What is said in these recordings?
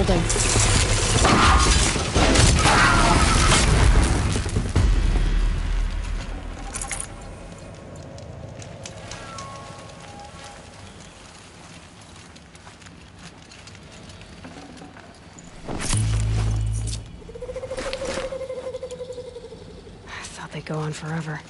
building. I thought they'd go on forever.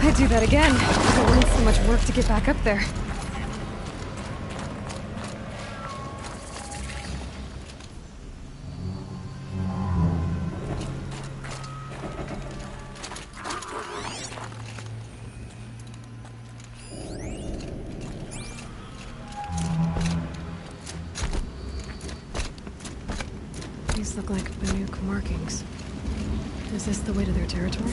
I'd do that again. It wouldn't so much work to get back up there. These look like Banuk markings. Is this the way to their territory?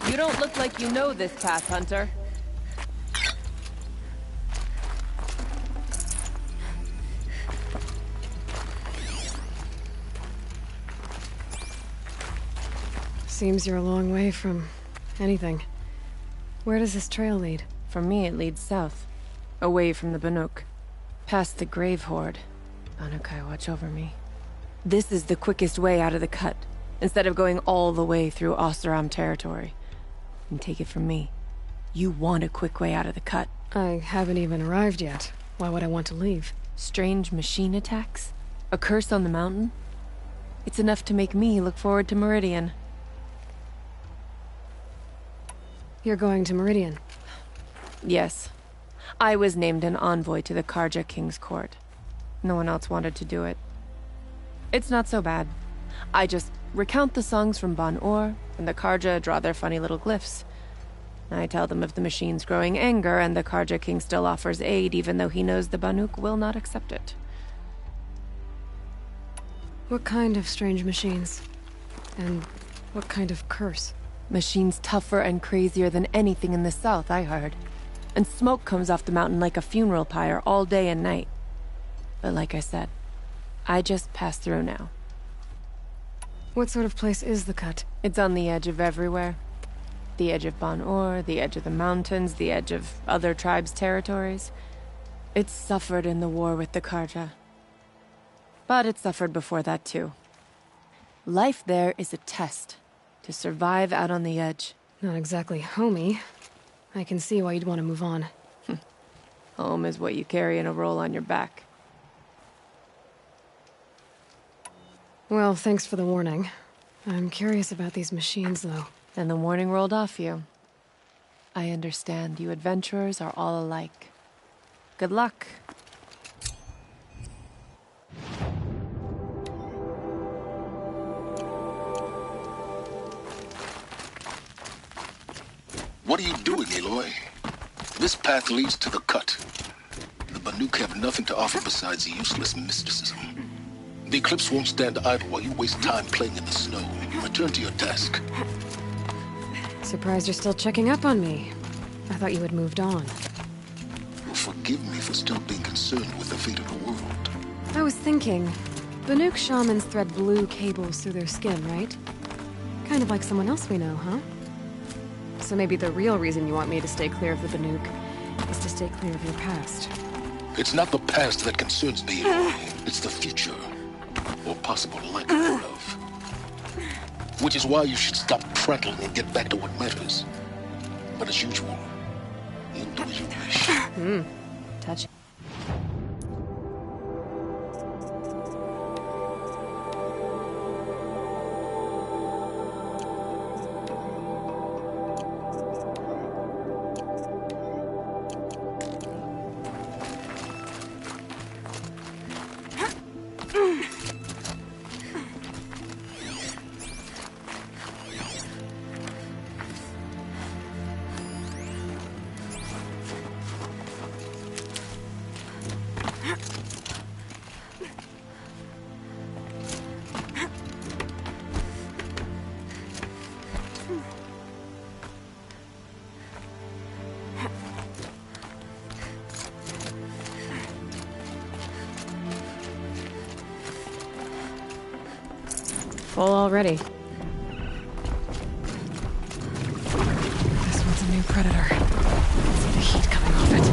You don't look like you know this path, Hunter. Seems you're a long way from anything. Where does this trail lead? For me, it leads south. Away from the Banuk. Past the Grave Horde. Banukai, watch over me. This is the quickest way out of the cut, instead of going all the way through Oseram territory. And take it from me, you want a quick way out of the cut. I haven't even arrived yet. Why would I want to leave? Strange machine attacks? A curse on the mountain? It's enough to make me look forward to Meridian. You're going to Meridian? Yes. I was named an envoy to the Carja King's court. No one else wanted to do it. It's not so bad. I just recount the songs from Ban-Ur, and the Carja draw their funny little glyphs. I tell them of the machine's growing anger, and the Carja King still offers aid, even though he knows the Banuk will not accept it. What kind of strange machines? And what kind of curse? Machines tougher and crazier than anything in the south, I heard. And smoke comes off the mountain like a funeral pyre all day and night. But like I said, I just passed through now. What sort of place is the cut? It's on the edge of everywhere. The edge of Ban-Ur, the edge of the mountains, the edge of other tribes' territories. It's suffered in the war with the Carja. But it suffered before that too. Life there is a test. To survive out on the edge. Not exactly homey. I can see why you'd want to move on. Home is what you carry in a roll on your back. Well, thanks for the warning. I'm curious about these machines, though. And the warning rolled off you. I understand you adventurers are all alike. Good luck. What are you doing, Aloy? This path leads to the cut. The Banuk have nothing to offer besides useless mysticism. The Eclipse won't stand idle while you waste time playing in the snow. Return to your task. Surprised you're still checking up on me. I thought you had moved on. You'll forgive me for still being concerned with the fate of the world. I was thinking, Banuk shamans thread blue cables through their skin, right? Kind of like someone else we know, huh? So maybe the real reason you want me to stay clear of the Banuk is to stay clear of your past. It's not the past that concerns me, Aloy. It's the future. or possible lack thereof. Which is why you should stop prattling and get back to what matters. But as usual, you'll do as you wish. Touch. Full already. This one's a new predator. I see the heat coming off it.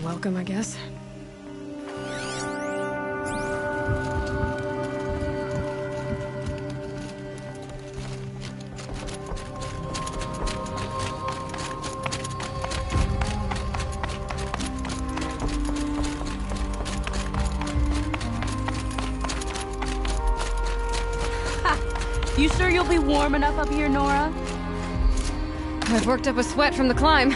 Welcome, I guess. You sure you'll be warm enough up here, Nora? I've worked up a sweat from the climb.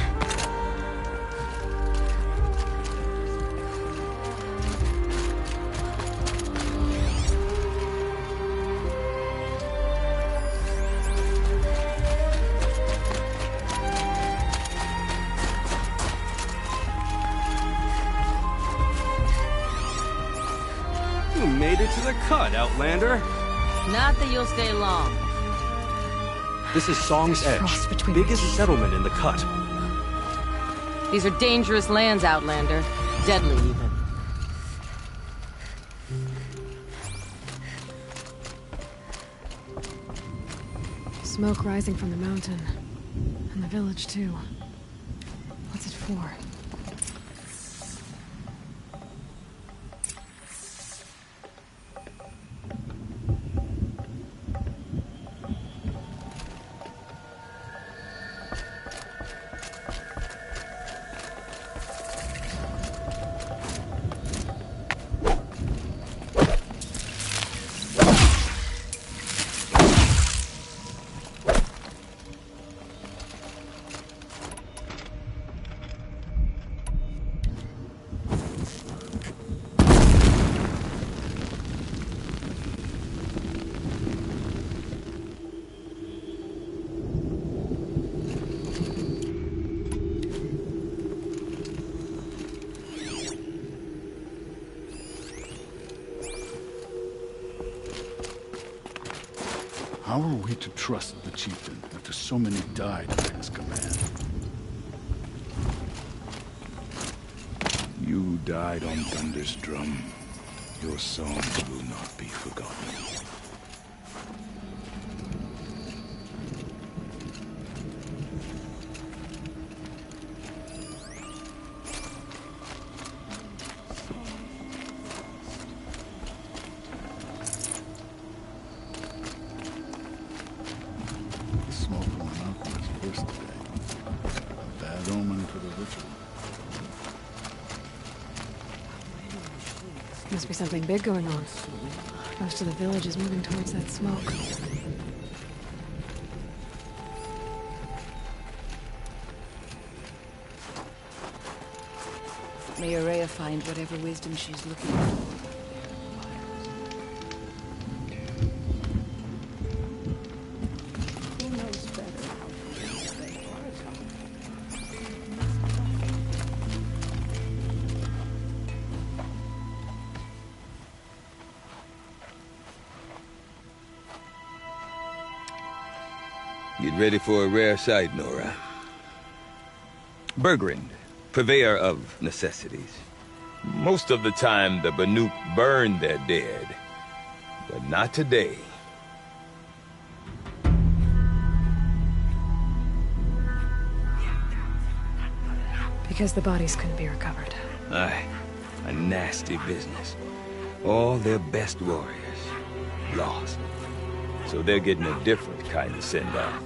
made it to the cut, Outlander. Not that you'll stay long. This is Song's There's Edge, frost between biggest the- settlement in the cut. These are dangerous lands, Outlander. Deadly, even. Smoke rising from the mountain. And the village, too. What's it for? How are we to trust the chieftain after so many died under his command? You died on Thunder's drum. Your songs will not be forgotten. Smoke from the mountain is first today. A bad omen for the ritual. Must be something big going on. Most of the village is moving towards that smoke. May Araya find whatever wisdom she's looking for. Who knows better how things they are? Get ready for a rare sight, Nora. Bergrind, purveyor of necessities. Most of the time, the Banuk burn their dead. But not today. Because the bodies couldn't be recovered. Aye, a nasty business. All their best warriors lost. So they're getting a different kind of send-off.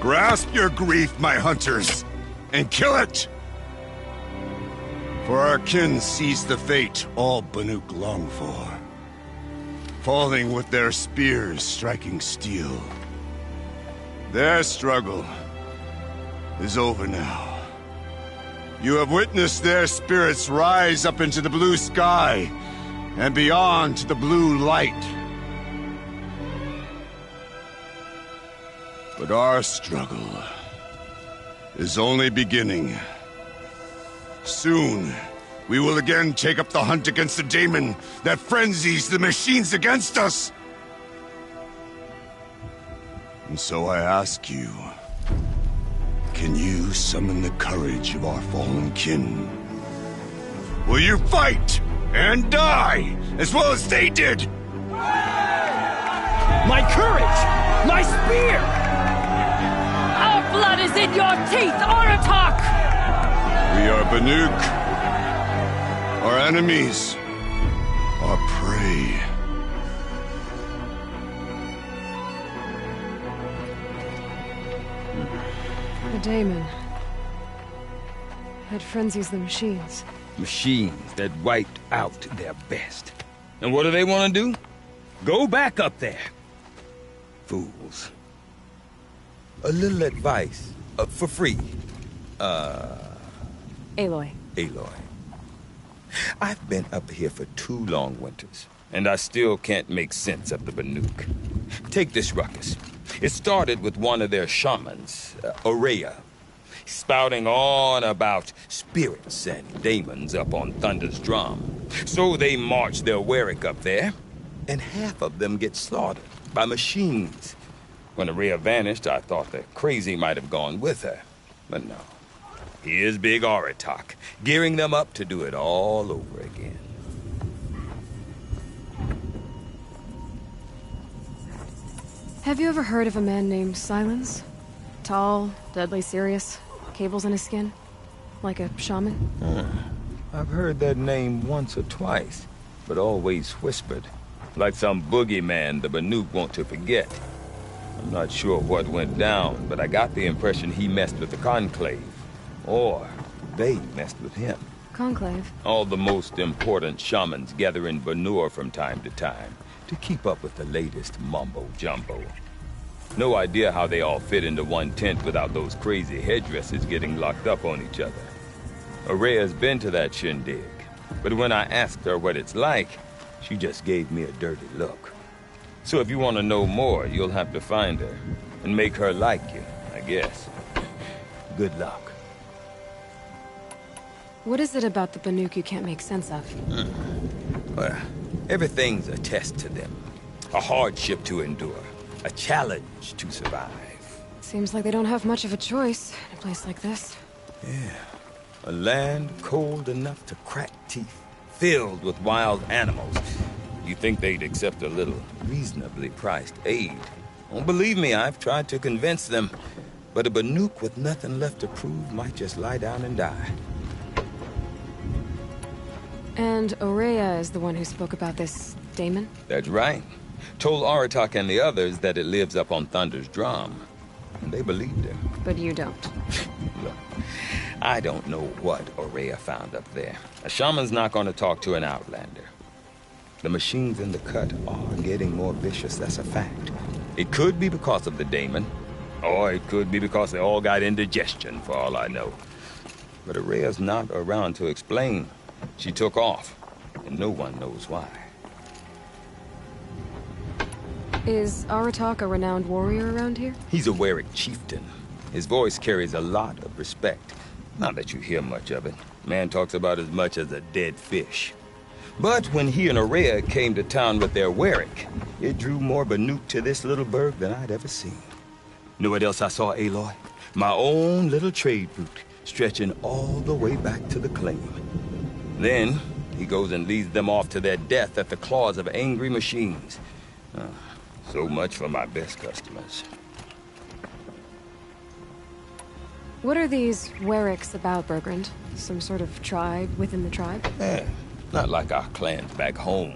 Grasp your grief, my hunters, and kill it! For our kin sees the fate all Banuk long for. Falling with their spears striking steel. Their struggle is over now. You have witnessed their spirits rise up into the blue sky and beyond to the blue light. But our struggle is only beginning. Soon, we will again take up the hunt against the daemon that frenzies the machines against us. And so I ask you, can you summon the courage of our fallen kin? Will you fight and die as well as they did? My courage! My spear! Our blood is in your teeth, Aratak! We are Banuk. Our enemies are prey. The daemon. That frenzies the machines. Machines that wiped out their best. And what do they want to do? Go back up there. Fools. A little advice, for free. Aloy. Aloy. I've been up here for 2 long winters, and I still can't make sense of the Banuk. Take this ruckus. It started with one of their shamans, Ourea, spouting on about spirits and demons up on Thunder's drum. So they marched their Werik up there, and half of them get slaughtered by machines. When Ourea vanished, I thought the crazy might have gone with her. But no. Here's Big Aratak, gearing them up to do it all over again. Have you ever heard of a man named Silence? Tall, deadly serious, cables in his skin? Like a shaman? I've heard that name once or twice, but always whispered. Like some boogeyman the Banuk want to forget. I'm not sure what went down, but I got the impression he messed with the Conclave. Or they messed with him. Conclave? All the most important shamans gather in Banur from time to time to keep up with the latest mumbo-jumbo. No idea how they all fit into one tent without those crazy headdresses getting locked up on each other. Ourea's been to that shindig, but when I asked her what it's like, she just gave me a dirty look. So if you want to know more, you'll have to find her and make her like you, I guess. Good luck. What is it about the Banuk you can't make sense of? Well, everything's a test to them. A hardship to endure. A challenge to survive. Seems like they don't have much of a choice in a place like this. Yeah. A land cold enough to crack teeth, filled with wild animals. You think they'd accept a little reasonably priced aid? Don't believe me, I've tried to convince them. But a Banuk with nothing left to prove might just lie down and die. And Ourea is the one who spoke about this daemon? That's right. Told Aratak and the others that it lives up on Thunder's drum. And they believed him. But you don't. Look, I don't know what Ourea found up there. A shaman's not going to talk to an outlander. The machines in the cut are getting more vicious, that's a fact. It could be because of the daemon, or it could be because they all got indigestion, for all I know. But Ourea's not around to explain. She took off, and no one knows why. Is Aratak a renowned warrior around here? He's a Werik chieftain. His voice carries a lot of respect. Not that you hear much of it. Man talks about as much as a dead fish. But when he and Ourea came to town with their Werik, it drew more Banuk to this little burg than I'd ever seen. Know what else I saw, Aloy? My own little trade route, stretching all the way back to the claim. Then, he goes and leads them off to their death at the claws of angry machines. So much for my best customers. What are these Weriks about, Bergrand? Some sort of tribe within the tribe? Not like our clans back home.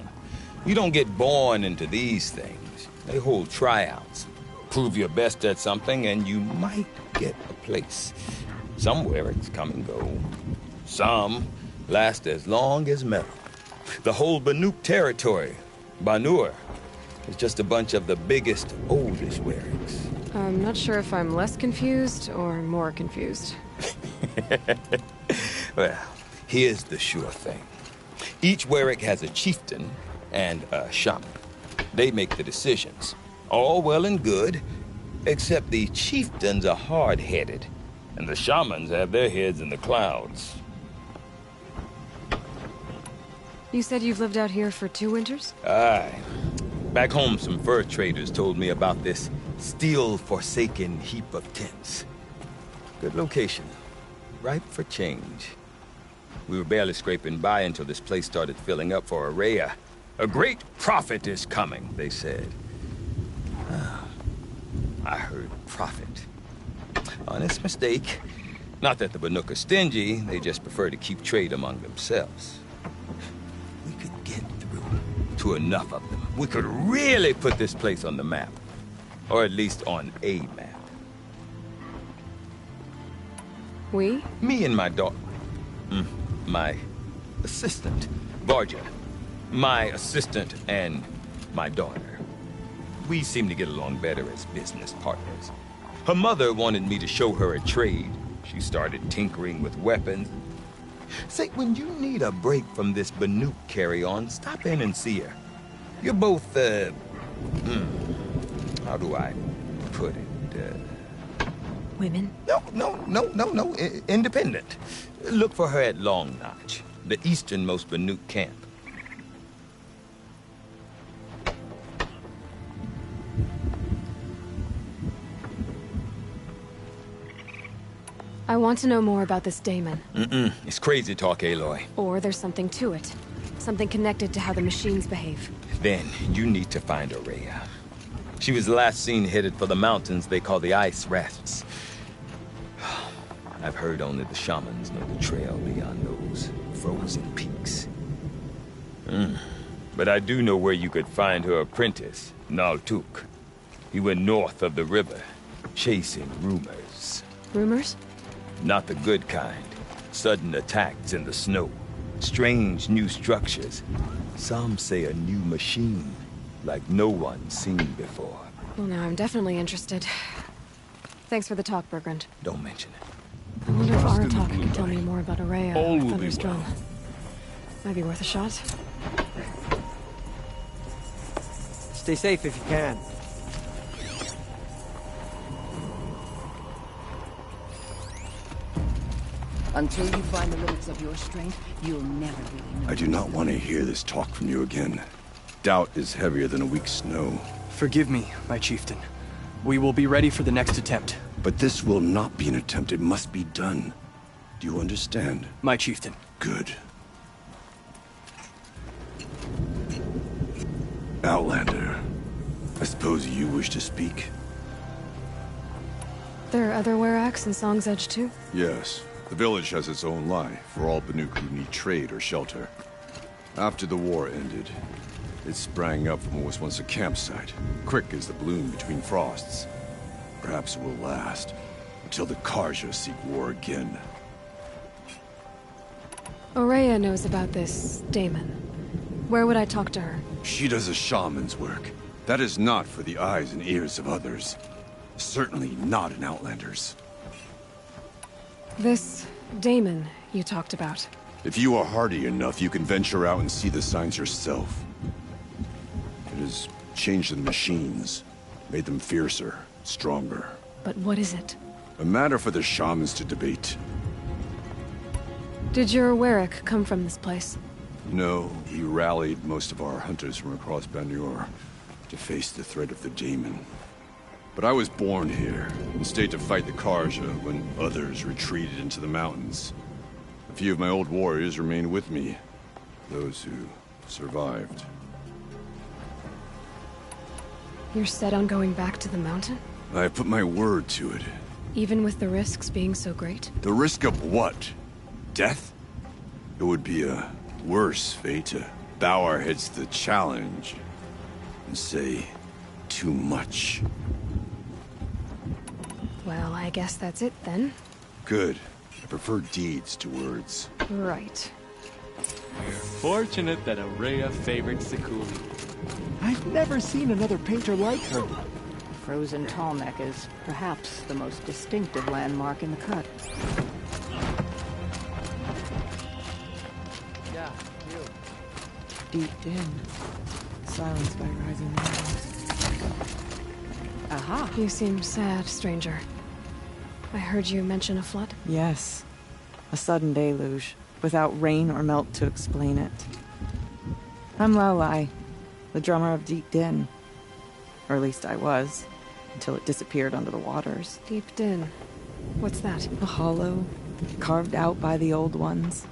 You don't get born into these things. They hold tryouts. Prove your best at something and you might get a place. Some Weriks come and go. Some last as long as metal. The whole Banuk territory, Banur, is just a bunch of the biggest, oldest Weriks. I'm not sure if I'm less confused or more confused. Well, here's the sure thing. Each Werik has a chieftain and a shaman. They make the decisions. All well and good, except the chieftains are hard-headed, and And the shamans have their heads in the clouds. You said you've lived out here for 2 winters? Aye. Back home, some fur traders told me about this steel-forsaken heap of tents. Good location. Ripe for change. We were barely scraping by until this place started filling up for Ourea. A great prophet is coming, they said. I heard prophet. Honest mistake. Not that the Banuk are stingy, they just prefer to keep trade among themselves. We could get through to enough of them. We could really put this place on the map. Or at least on a map. We? Me and my daughter. My assistant, Varja. My assistant and my daughter. We seem to get along better as business partners. Her mother wanted me to show her a trade. She started tinkering with weapons. Say, when you need a break from this Banuk carry-on, stop in and see her. You're both, how do I put it? Women? No. Independent. Look for her at Long Notch, the easternmost Banuk camp. I want to know more about this Daemon. It's crazy talk, Aloy. Or there's something to it. Something connected to how the machines behave. Then you need to find Ourea. She was last seen headed for the mountains they call the Ice Rafts. I've heard only the shamans know the trail beyond those frozen peaks. But I do know where you could find her apprentice, Naltuk. He went north of the river, chasing rumors. Rumors? Not the good kind. Sudden attacks in the snow. Strange new structures. Some say a new machine, like no one's seen before. Well, now I'm definitely interested. Thanks for the talk, Bergrand. Don't mention it. I wonder if Aratak can tell me more about Ourea All or will be Thunderstrom. well. Might be worth a shot. Stay safe if you can. Until you find the limits of your strength, you'll never really know. I do not want to hear this talk from you again. Doubt is heavier than a week's snow. Forgive me, my chieftain. We will be ready for the next attempt. But this will not be an attempt. It must be done. Do you understand? My chieftain. Good. Outlander, I suppose you wish to speak? There are other Weraks in Song's Edge too? Yes. The village has its own lie for all Banuk who need trade or shelter. After the war ended, it sprang up from what was once a campsite, quick as the bloom between frosts. Perhaps it will last, until the Karja seek war again. Ourea knows about this Daemon. Where would I talk to her? She does a shaman's work. That is not for the eyes and ears of others. Certainly not an Outlander's. This Daemon you talked about. If you are hardy enough, you can venture out and see the signs yourself. It has changed the machines, made them fiercer, stronger. But what is it? A matter for the shamans to debate. Did your Werak come from this place? No, we rallied most of our hunters from across Banur to face the threat of the Daemon. But I was born here, and stayed to fight the Karja when others retreated into the mountains. A few of my old warriors remained with me, those who survived. You're set on going back to the mountain? I have put my word to it. Even with the risks being so great? The risk of what? Death? It would be a worse fate to bow our heads to the challenge and say too much. Well, I guess that's it then. Good. I prefer deeds to words. Right. We're fortunate that Ourea favored Sekuli. I've never seen another painter like her. Frozen Tallneck is perhaps the most distinctive landmark in the cut. Yeah, you. Deep in, silenced by rising walls. Aha! You seem sad, stranger. I heard you mention a flood. Yes. A sudden deluge, without rain or melt to explain it. I'm Lalai, the drummer of Deep Din. Or at least I was, until it disappeared under the waters. Deep Din. What's that? A hollow, carved out by the Old Ones.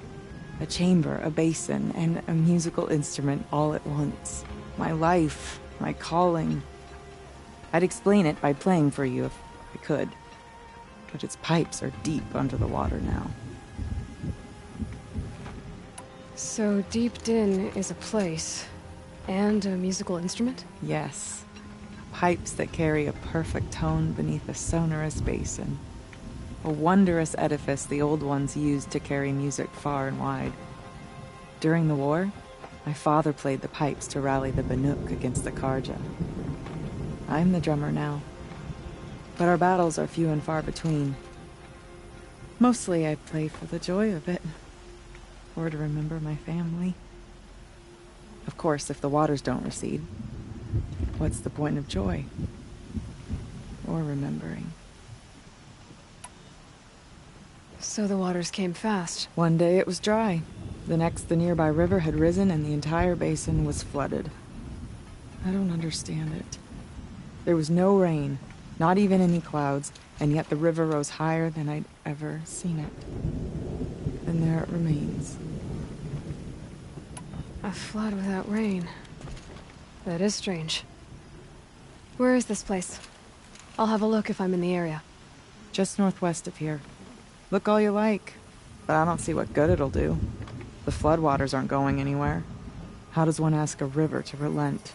A chamber, a basin, and a musical instrument all at once. My life, my calling. I'd explain it by playing for you if I could. But its pipes are deep under the water now. So Deep Din is a place, and a musical instrument? Yes. Pipes that carry a perfect tone beneath a sonorous basin. A wondrous edifice the Old Ones used to carry music far and wide. During the war, my father played the pipes to rally the Banuk against the Carja. I'm the drummer now, but our battles are few and far between. Mostly I play for the joy of it, or to remember my family. Of course, if the waters don't recede, what's the point of joy? Or remembering? So the waters came fast. One day it was dry. The next, the nearby river had risen and the entire basin was flooded. I don't understand it. There was no rain, not even any clouds, and yet the river rose higher than I'd ever seen it. And there it remains. A flood without rain. That is strange. Where is this place? I'll have a look if I'm in the area. Just northwest of here. Look all you like, but I don't see what good it'll do. The floodwaters aren't going anywhere. How does one ask a river to relent?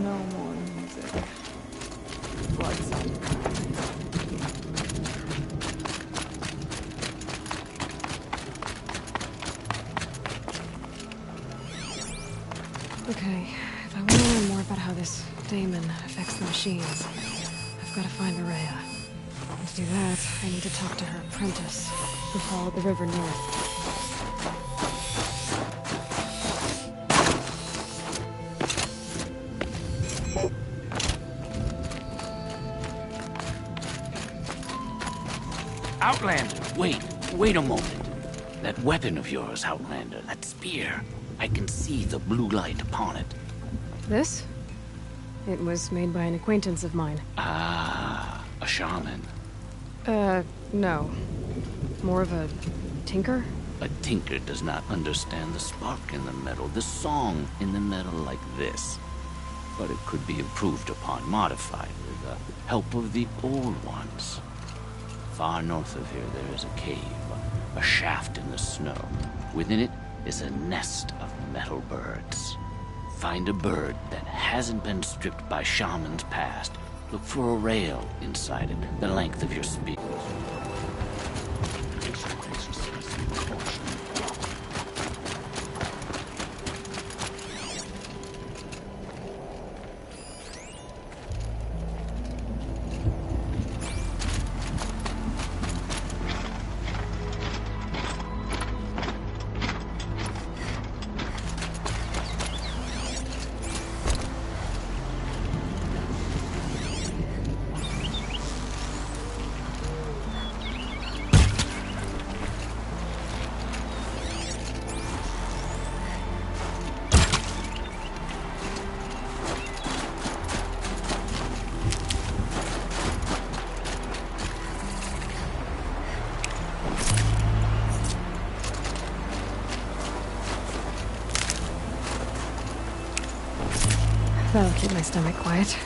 No more music. Blood song. Okay, if I want to learn more about how this daemon affects the machines, I've got to find Araya. And to do that, I need to talk to her apprentice, who followed the river north. Outlander, wait a moment. That weapon of yours, Outlander, that spear. I can see the blue light upon it. This? It was made by an acquaintance of mine. Ah, a shaman. No. More of a tinker? A tinker does not understand the spark in the metal, the song in the metal like this. But it could be improved upon, modified with the help of the old ones. Far north of here there is a cave, a shaft in the snow. Within it is a nest of metal birds. Find a bird that hasn't been stripped by shamans past. Look for a rail inside it, the length of your spear. That'll keep my stomach quiet.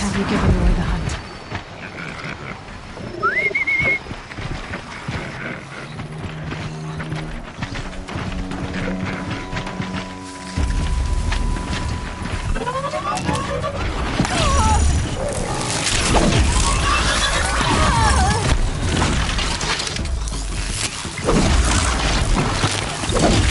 Have you given away the hunt?